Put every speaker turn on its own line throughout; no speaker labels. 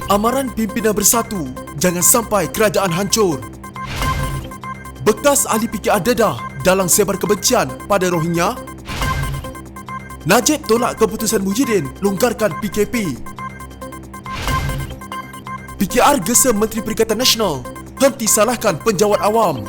Amaran pimpinan bersatu, jangan sampai kerajaan hancur. Bekas ahli PKR dedah dalam sebar kebencian pada Rohingya. Najib tolak keputusan Muhyiddin longgarkan PKP. PKR gesa Menteri Perikatan Nasional, henti salahkan penjawat awam.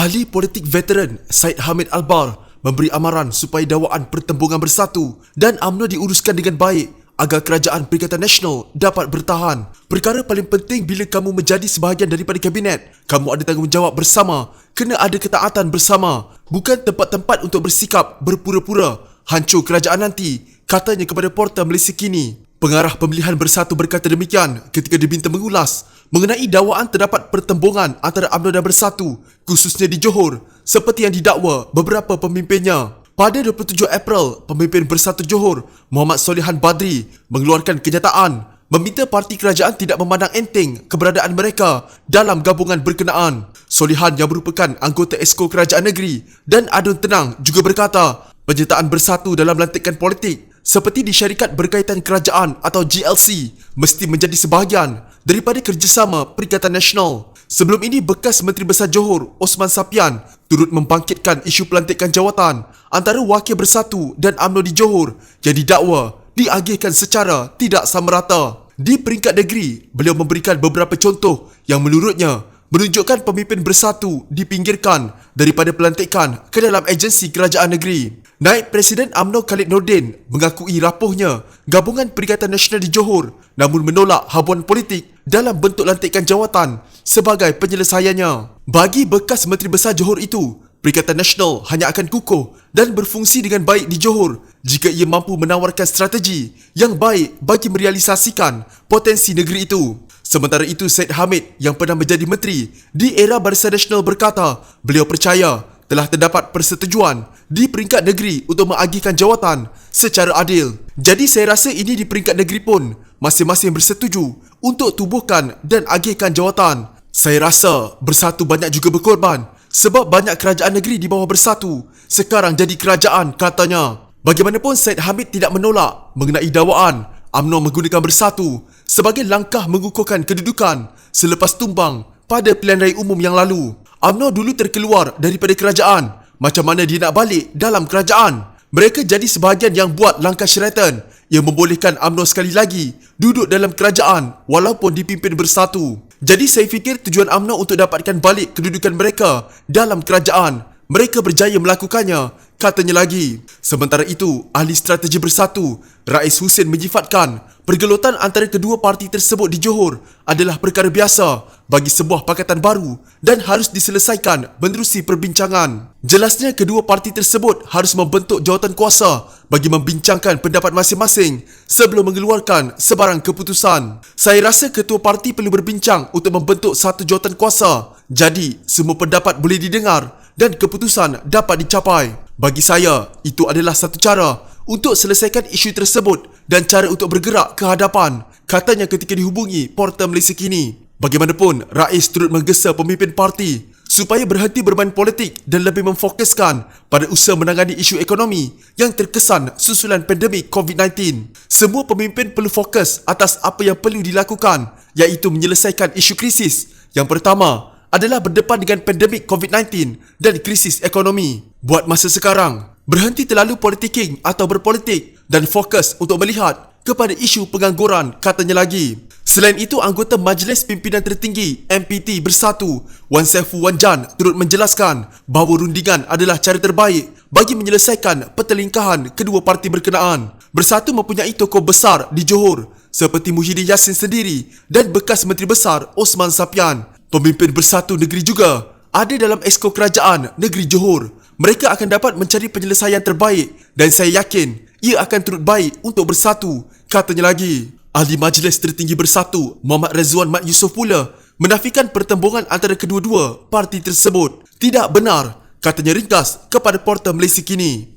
Ahli politik veteran Syed Hamid Albar memberi amaran supaya dakwaan pertembungan bersatu dan UMNO diuruskan dengan baik agar kerajaan Perikatan Nasional dapat bertahan. Perkara paling penting bila kamu menjadi sebahagian daripada kabinet, kamu ada tanggungjawab bersama, kena ada ketaatan bersama, bukan tempat-tempat untuk bersikap berpura-pura hancur kerajaan nanti, katanya kepada Portal Malaysia Kini. Pengarah pemilihan bersatu berkata demikian ketika diminta mengulas mengenai dakwaan terdapat pertembungan antara UMNO dan Bersatu, khususnya di Johor, seperti yang didakwa beberapa pemimpinnya. Pada 27 April, pemimpin Bersatu Johor, Muhammad Solihan Badri, mengeluarkan kenyataan meminta parti kerajaan tidak memandang enteng keberadaan mereka dalam gabungan berkenaan. Solihan yang merupakan anggota Esko Kerajaan Negeri dan Adun Tenang juga berkata, penyertaan Bersatu dalam lantikan politik seperti di syarikat berkaitan kerajaan atau GLC mesti menjadi sebahagian daripada kerjasama Perikatan Nasional. Sebelum ini, bekas Menteri Besar Johor, Osman Sapian, turut membangkitkan isu pelantikan jawatan antara wakil Bersatu dan UMNO di Johor yang didakwa diagihkan secara tidak samarata. Di peringkat negeri, beliau memberikan beberapa contoh yang menurutnya menunjukkan pemimpin Bersatu dipinggirkan daripada pelantikan ke dalam agensi kerajaan negeri. Naib Presiden UMNO Khalid Nordin mengakui rapuhnya Gabungan Perikatan Nasional di Johor namun menolak habuan politik dalam bentuk lantikan jawatan sebagai penyelesaiannya. Bagi bekas Menteri Besar Johor itu, Perikatan Nasional hanya akan kukuh dan berfungsi dengan baik di Johor jika ia mampu menawarkan strategi yang baik bagi merealisasikan potensi negeri itu. Sementara itu, Syed Hamid yang pernah menjadi menteri di era Barisan Nasional berkata beliau percaya telah terdapat persetujuan di peringkat negeri untuk mengagihkan jawatan secara adil. Jadi saya rasa ini di peringkat negeri pun masing-masing bersetuju untuk tubuhkan dan agihkan jawatan. Saya rasa Bersatu banyak juga berkorban sebab banyak kerajaan negeri di bawah Bersatu sekarang jadi kerajaan, katanya. Bagaimanapun, Syed Hamid tidak menolak mengenai dakwaan UMNO menggunakan Bersatu sebagai langkah mengukuhkan kedudukan selepas tumbang pada pilihan raya umum yang lalu. UMNO dulu terkeluar daripada kerajaan. Macam mana dia nak balik dalam kerajaan? Mereka jadi sebahagian yang buat langkah syaratan yang membolehkan UMNO sekali lagi duduk dalam kerajaan walaupun dipimpin Bersatu. Jadi saya fikir tujuan UMNO untuk dapatkan balik kedudukan mereka dalam kerajaan. Mereka berjaya melakukannya, katanya lagi. Sementara itu, ahli strategi Bersatu, Rais Hussein menyifatkan pergelutan antara kedua parti tersebut di Johor adalah perkara biasa bagi sebuah pakatan baru dan harus diselesaikan menerusi perbincangan. Jelasnya kedua parti tersebut harus membentuk jawatan kuasa bagi membincangkan pendapat masing-masing sebelum mengeluarkan sebarang keputusan. Saya rasa ketua parti perlu berbincang untuk membentuk satu jawatan kuasa. Jadi, semua pendapat boleh didengar dan keputusan dapat dicapai. Bagi saya, itu adalah satu cara untuk selesaikan isu tersebut dan cara untuk bergerak ke hadapan, katanya ketika dihubungi Portal Malaysia Kini. Bagaimanapun, Rais turut menggesa pemimpin parti supaya berhenti bermain politik dan lebih memfokuskan pada usaha menangani isu ekonomi yang terkesan susulan pandemik COVID-19. Semua pemimpin perlu fokus atas apa yang perlu dilakukan, iaitu menyelesaikan isu krisis. Yang pertama adalah berdepan dengan pandemik COVID-19 dan krisis ekonomi. Buat masa sekarang, berhenti terlalu politiking atau berpolitik dan fokus untuk melihat kepada isu pengangguran, katanya lagi. Selain itu, anggota Majlis Pimpinan Tertinggi MPT Bersatu, Wan Saiful Wan Jan, turut menjelaskan bahawa rundingan adalah cara terbaik bagi menyelesaikan pertelingkahan kedua parti berkenaan. Bersatu mempunyai tokoh besar di Johor seperti Muhyiddin Yassin sendiri dan bekas Menteri Besar Osman Sapian. Pemimpin Bersatu Negeri juga ada dalam Esko Kerajaan Negeri Johor. Mereka akan dapat mencari penyelesaian terbaik dan saya yakin ia akan turut baik untuk Bersatu, katanya lagi. Ahli Majlis Tertinggi Bersatu, Muhammad Rezwan Mat Yusof pula menafikan pertembungan antara kedua-dua parti tersebut. Tidak benar, katanya ringkas kepada Portal Malaysia Kini.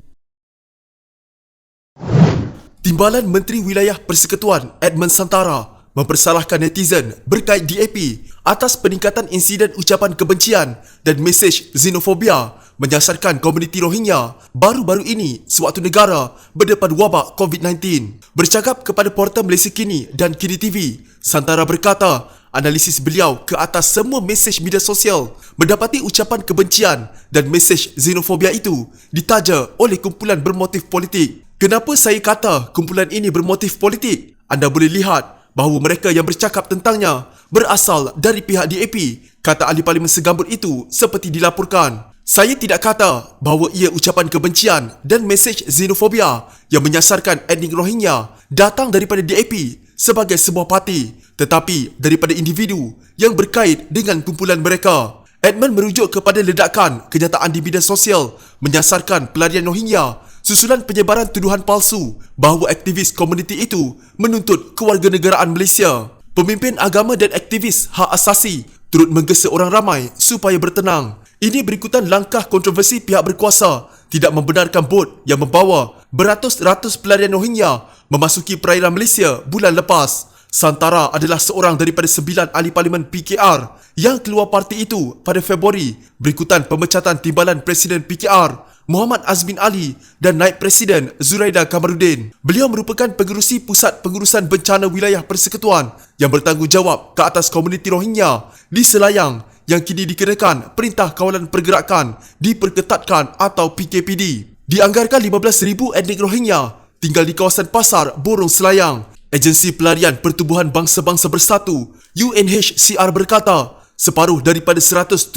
Timbalan Menteri Wilayah Persekutuan Edmund Santara mempersalahkan netizen berkait DAP atas peningkatan insiden ucapan kebencian dan mesej xenofobia menyasarkan komuniti Rohingya baru-baru ini sewaktu negara berdepan wabak COVID-19. Bercakap kepada portal Malaysia Kini dan Kini TV, Santara berkata analisis beliau ke atas semua mesej media sosial mendapati ucapan kebencian dan mesej xenofobia itu ditaja oleh kumpulan bermotif politik. Kenapa saya kata kumpulan ini bermotif politik? Anda boleh lihat bahawa mereka yang bercakap tentangnya berasal dari pihak DAP, kata ahli parlimen segambut itu seperti dilaporkan. Saya tidak kata bahawa ia ucapan kebencian dan mesej xenofobia yang menyasarkan etnik Rohingya datang daripada DAP sebagai sebuah parti, tetapi daripada individu yang berkait dengan kumpulan mereka. Edmund merujuk kepada ledakan kenyataan di media sosial menyasarkan pelarian Rohingya susulan penyebaran tuduhan palsu bahawa aktivis komuniti itu menuntut kewarganegaraan Malaysia. Pemimpin agama dan aktivis hak asasi turut menggesa orang ramai supaya bertenang. Ini berikutan langkah kontroversi pihak berkuasa tidak membenarkan bot yang membawa beratus-ratus pelarian Rohingya memasuki perairan Malaysia bulan lepas. Santara adalah seorang daripada 9 ahli parlimen PKR yang keluar parti itu pada Februari berikutan pemecatan timbalan Presiden PKR Muhammad Azmin Ali dan Naib Presiden Zuraida Kamarudin. Beliau merupakan pengerusi Pusat Pengurusan Bencana Wilayah Persekutuan yang bertanggungjawab ke atas komuniti Rohingya di Selayang yang kini dikenakan Perintah Kawalan Pergerakan Diperketatkan atau PKPD. Dianggarkan 15,000 etnik Rohingya tinggal di kawasan Pasar Borong Selayang. Agensi Pelarian Pertubuhan Bangsa-Bangsa Bersatu UNHCR berkata separuh daripada 175,000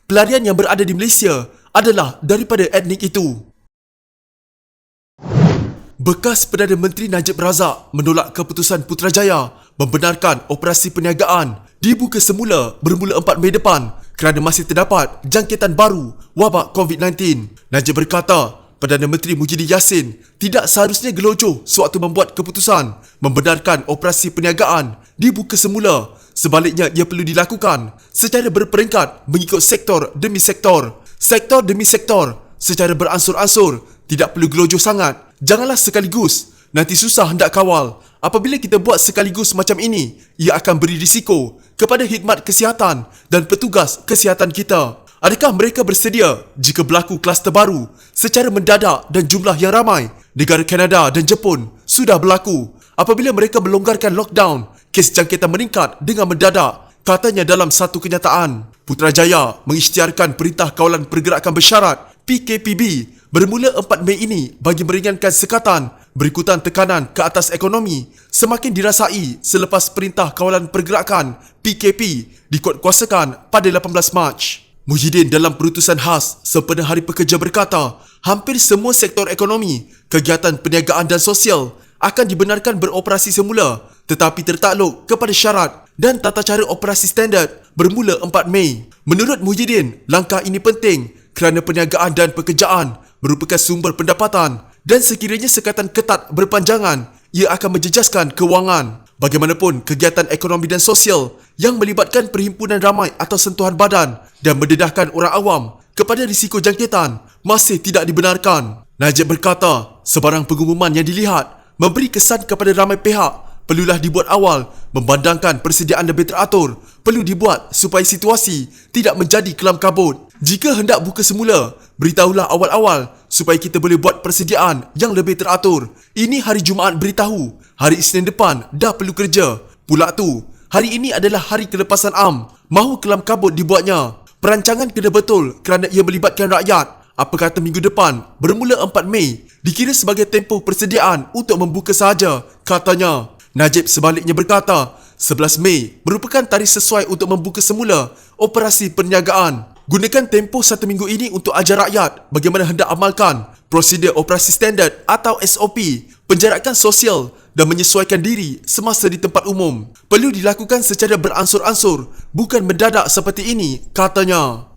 pelarian yang berada di Malaysia adalah daripada etnik itu. Bekas Perdana Menteri Najib Razak menolak keputusan Putrajaya membenarkan operasi perniagaan dibuka semula bermula 4 Mei depan kerana masih terdapat jangkitan baru wabak COVID-19. Najib berkata Perdana Menteri Muhyiddin Yassin tidak seharusnya gelojoh sewaktu membuat keputusan membenarkan operasi perniagaan dibuka semula. Sebaliknya ia perlu dilakukan secara berperingkat mengikut sektor demi sektor. Sektor demi sektor secara beransur-ansur, tidak perlu gelojoh sangat. Janganlah sekaligus, nanti susah hendak kawal. Apabila kita buat sekaligus macam ini, ia akan beri risiko kepada khidmat kesihatan dan petugas kesihatan kita. Adakah mereka bersedia jika berlaku kluster baru secara mendadak dan jumlah yang ramai? Negara Kanada dan Jepun sudah berlaku. Apabila mereka melonggarkan lockdown, kes jangkitan meningkat dengan mendadak, katanya dalam satu kenyataan. Putrajaya mengisytiharkan Perintah Kawalan Pergerakan Bersyarat PKPB bermula 4 Mei ini bagi meringankan sekatan berikutan tekanan ke atas ekonomi semakin dirasai selepas Perintah Kawalan Pergerakan PKP dikuatkuasakan pada 18 Mac. Muhyiddin dalam perutusan khas sempena Hari Pekerja berkata, hampir semua sektor ekonomi, kegiatan perniagaan dan sosial akan dibenarkan beroperasi semula tetapi tertakluk kepada syarat dan tata cara operasi standard bermula 4 Mei. Menurut Muhyiddin, langkah ini penting kerana perniagaan dan pekerjaan merupakan sumber pendapatan dan sekiranya sekatan ketat berpanjangan, ia akan menjejaskan kewangan. Bagaimanapun, kegiatan ekonomi dan sosial yang melibatkan perhimpunan ramai atau sentuhan badan dan mendedahkan orang awam kepada risiko jangkitan masih tidak dibenarkan. Najib berkata, sebarang pengumuman yang dilihat memberi kesan kepada ramai pihak perlulah dibuat awal memandangkan persediaan lebih teratur, perlu dibuat supaya situasi tidak menjadi kelam kabut. Jika hendak buka semula, beritahulah awal-awal supaya kita boleh buat persediaan yang lebih teratur. Ini hari Jumaat beritahu, hari Isnin depan dah perlu kerja. Pula tu, hari ini adalah hari kelepasan am, mahu kelam kabut dibuatnya. Perancangan kena betul kerana ia melibatkan rakyat. Apa kata minggu depan, bermula 4 Mei, dikira sebagai tempoh persediaan untuk membuka sahaja, katanya. Najib sebaliknya berkata, 11 Mei merupakan tarikh sesuai untuk membuka semula operasi perniagaan. Gunakan tempoh 1 minggu ini untuk ajar rakyat bagaimana hendak amalkan prosedur operasi standard atau SOP, penjarakan sosial dan menyesuaikan diri semasa di tempat umum. Perlu dilakukan secara beransur-ansur, bukan mendadak seperti ini, katanya.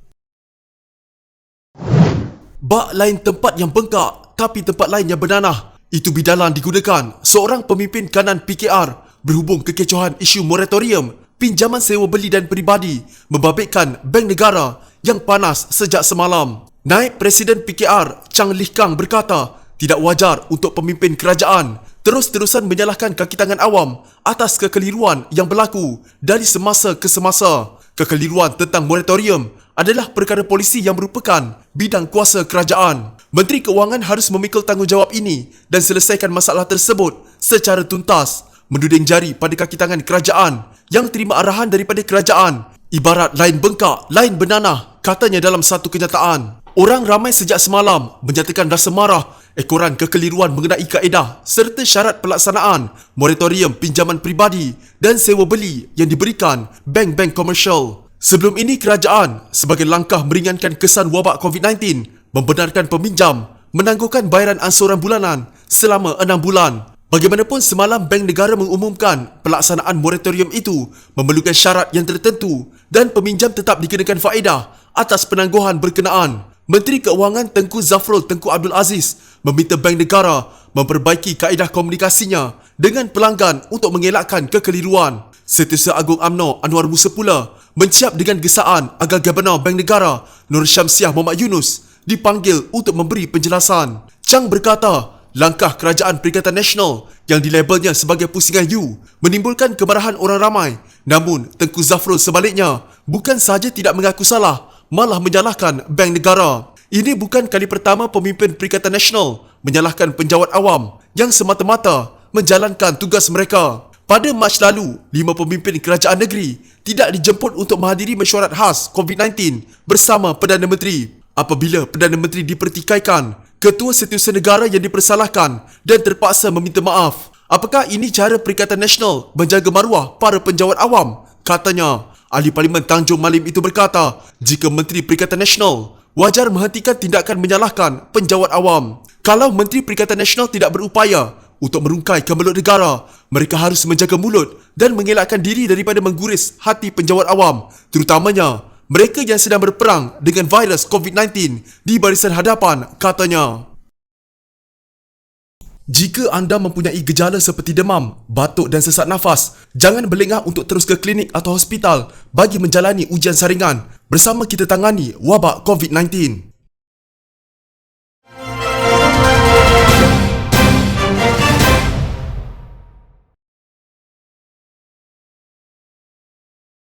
Bak lain tempat yang bengkak, tapi tempat lain yang bernanah. Itu bidalan digunakan seorang pemimpin kanan PKR berhubung kekecohan isu moratorium pinjaman sewa beli dan peribadi membabitkan Bank Negara yang panas sejak semalam. Naib Presiden PKR Chang Lih Kang berkata, tidak wajar untuk pemimpin kerajaan terus-terusan menyalahkan kaki tangan awam atas kekeliruan yang berlaku dari semasa ke semasa. Kekeliruan tentang moratorium adalah perkara polisi yang merupakan bidang kuasa kerajaan. Menteri Keuangan harus memikul tanggungjawab ini dan selesaikan masalah tersebut secara tuntas. Menuding jari pada kaki tangan kerajaan yang terima arahan daripada kerajaan ibarat lain bengkak, lain bernanah, katanya dalam satu kenyataan. Orang ramai sejak semalam menyatakan rasa marah ekoran kekeliruan mengenai kaedah serta syarat pelaksanaan moratorium pinjaman peribadi dan sewa beli yang diberikan bank-bank komersial. Sebelum ini kerajaan sebagai langkah meringankan kesan wabak COVID-19 membenarkan peminjam menangguhkan bayaran ansuran bulanan selama 6 bulan. Bagaimanapun semalam Bank Negara mengumumkan pelaksanaan moratorium itu memerlukan syarat yang tertentu dan peminjam tetap dikenakan faedah atas penangguhan berkenaan. Menteri Keuangan Tengku Zafrul Tengku Abdul Aziz meminta Bank Negara memperbaiki kaedah komunikasinya dengan pelanggan untuk mengelakkan kekeliruan. Setiausaha Agung UMNO Anwar Musa pula menciap dengan gesaan agar Gabenor Bank Negara Nur Syamsiah Mohd Yunus dipanggil untuk memberi penjelasan. Chang berkata, langkah Kerajaan Perikatan Nasional yang dilabelnya sebagai pusingan U menimbulkan kemarahan orang ramai. Namun, Tengku Zafrul sebaliknya bukan sahaja tidak mengaku salah, malah menyalahkan Bank Negara. Ini bukan kali pertama pemimpin Perikatan Nasional menyalahkan penjawat awam yang semata-mata menjalankan tugas mereka. Pada Mac lalu, 5 pemimpin kerajaan negeri tidak dijemput untuk menghadiri mesyuarat khas COVID-19 bersama Perdana Menteri. Apabila Perdana Menteri dipertikaikan, Ketua Setiausaha Negara yang dipersalahkan dan terpaksa meminta maaf. Apakah ini cara Perikatan Nasional menjaga maruah para penjawat awam? Katanya. Ahli Parlimen Tanjung Malim itu berkata, jika Menteri Perikatan Nasional wajar menghentikan tindakan menyalahkan penjawat awam. Kalau Menteri Perikatan Nasional tidak berupaya untuk merungkai kemelut negara, mereka harus menjaga mulut dan mengelakkan diri daripada mengguris hati penjawat awam, terutamanya mereka yang sedang berperang dengan virus COVID-19 di barisan hadapan, katanya. Jika anda mempunyai gejala seperti demam, batuk dan sesak nafas, jangan berlengah untuk terus ke klinik atau hospital bagi menjalani ujian saringan. Bersama kita tangani wabak COVID-19.